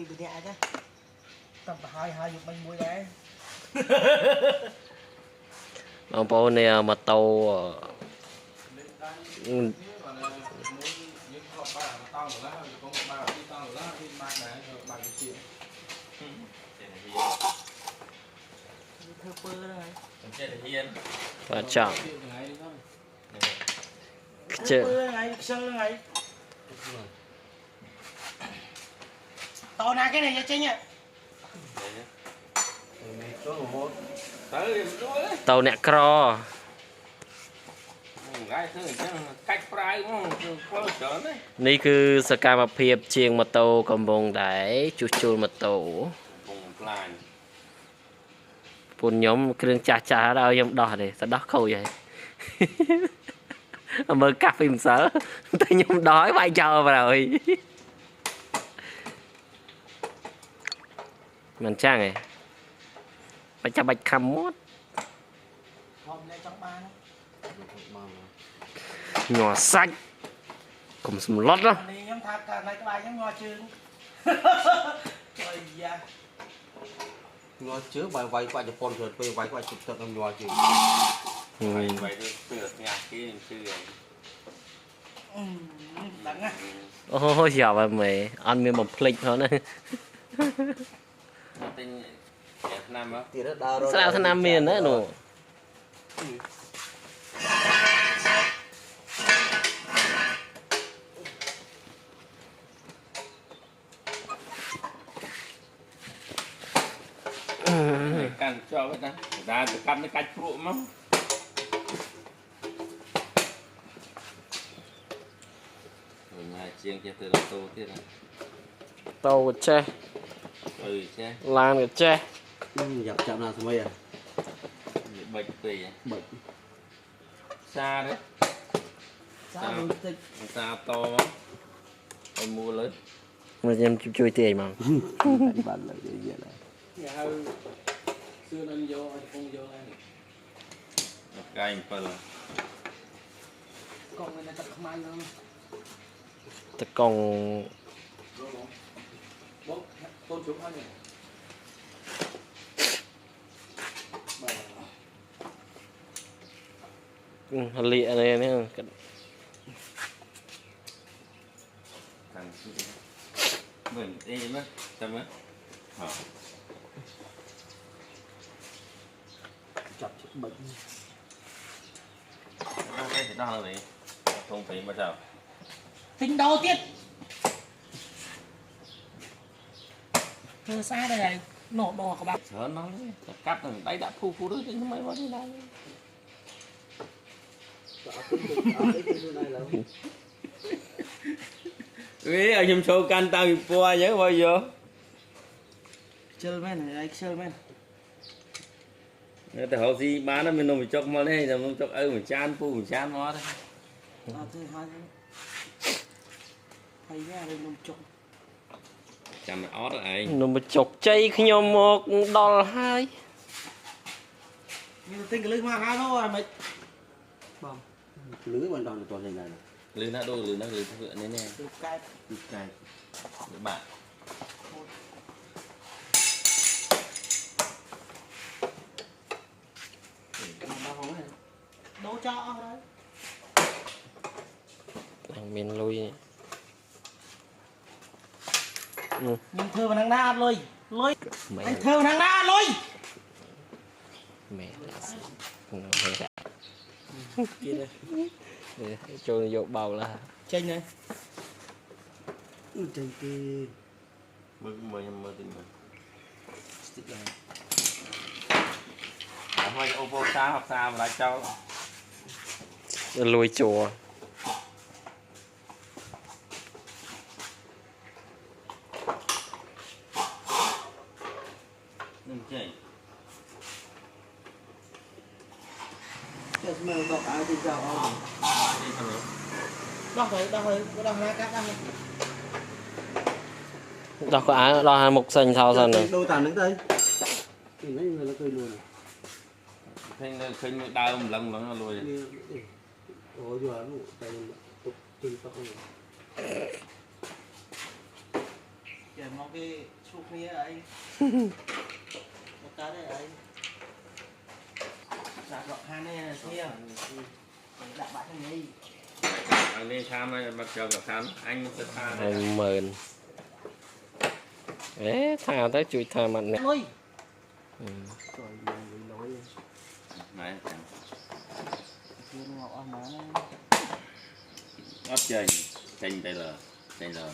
ពីម្នាក់ទេតាមទៅហើយយកបាញ់មួយដែរបងប្អូននេះម៉ូតូធ្វើពើហើយបាទចង់ខ្ជិលថ្ងៃខ្ជិលថ្ងៃតោណាគេនេះយកចេញហ៎តោអ្នកក្រនេះគឺសកម្មភាពជាងម៉ូតូកំពុងដែរជួសជុលម៉ូតូពុនខ្ញុំគ្រឿងចាស់ចាស់ដល់ខ្ញុំដោះទេទៅដោះខូចហើយមើលកាហ្វេម្សិលតែខ្ញុំដោះឲ្យវាយចោលបាត់ហើយមិនចឹងទេបាច់ចាំបាច់ខំមាត់ខ្ញុំលែងចង់បានញ័រសាច់កុំសម្លុតណាខ្ញុំថាកាលណៃក្បាលខ្ញុំញ័រជើងអីយ៉ាញ័រជើងបើវាយក្បាច់ជប៉ុនច្រើនពេកវាយក្បាច់ទឹកទឹកខ្ញុំញ័រជើងវាយទៅពីស្ញាគេជឿដឹងណាអូយ៉ាប់ហើយមេអត់មានបំភ្លេចផងណាទិញឆ្នាំមកទៀតដើរស្រាវឆ្នាំមានណានោះកាន់ចោលណាដែរទៅកាន់ទៅកាច់ព្រក់មកហើយជាងចេះទៅរតូទៀតណាតោក៏ចេះចេះឡានក៏ចេះយ៉ាប់ចាប់ណាស្មីហ៎បិចពេកបិចសាទេសាបន្តិចសាតឲ្យមូលលើមកខ្ញុំជួយទាយមកបានលើនិយាយឡើយគេហៅសឿនអញយកឲ្យកំពុងយកហើយកែ7កងនៅទឹកខ្មៅហ្នឹងតកងបងកូនជុំអញលីអីនេះកាន់មើលអីមើលចាំមើលចាប់បិចដល់ទៅដល់ហើយធំពេញមកចាប់ទិញដោទៀតធ្វើស្អាតហើយនោះដោក្បាច់ច្រើនមកកាត់នឹងដៃដាក់ភូទៅទិញថ្មីមកនេះដែរវាឲ្យខ្ញុំចូលកាន់តាមពីពួរអញ្ចឹងបើយកខ្ជិលមែនហើយខ្ជិលមែនតែហៅស៊ីបានមាននំចុកមកនេះតែនំចុកឪមួយចានពូមួយចានមកទេអត់ទេហើយហើយយ៉ានំចុកចាំអត់ឯងនំចុកជ័យខ្ញុំមកដល់ហើយមានទិញកលឹះមកហើយនោះហើយមិនបងលឺមិនដល់ទៅនេះដែរលឺណាដូរលឺណាលឺធ្វើនេះនេះគឺកែគឺកែបាក់ដូរចោលអស់ហើយមានលុយខ្ញុំធ្វើប៉ុណ្ណឹងណាអត់លុយអញធ្វើប៉ុណ្ណឹងណាអត់លុយមែនទៀតចូលយកបោកឡាចេញហើយចេញគេមើលខ្ញុំមើលតិចមើលស្ទីកដែរហើយអូបូសាហប់សាម្ដេចចោលលួយជួនឹងចេញតែស្មើដកឲ្យទីចោលអស់នេះទៅដោះហើយណាកាត់ដោះដោះក៏អាដោះមុខសិញថោសិនដូរតាមហ្នឹងទៅនេះនៅគឺលួនឃើញមើលដើមម្លឹងលួយអូយអានោះតែទុកទីតុកនេះយ kể mong cái chụp nia ấy một cái đấy ấy sạc gọt hai này kia đặt bạn thằng ấy anh nên tham ấy mặc cho gặp tham anh sẽ tham 20,000 ế thà tới chui thà mặt nè ôi ừ. rồi người lỗi này chưa ngọc ăn má ấp chênh đây là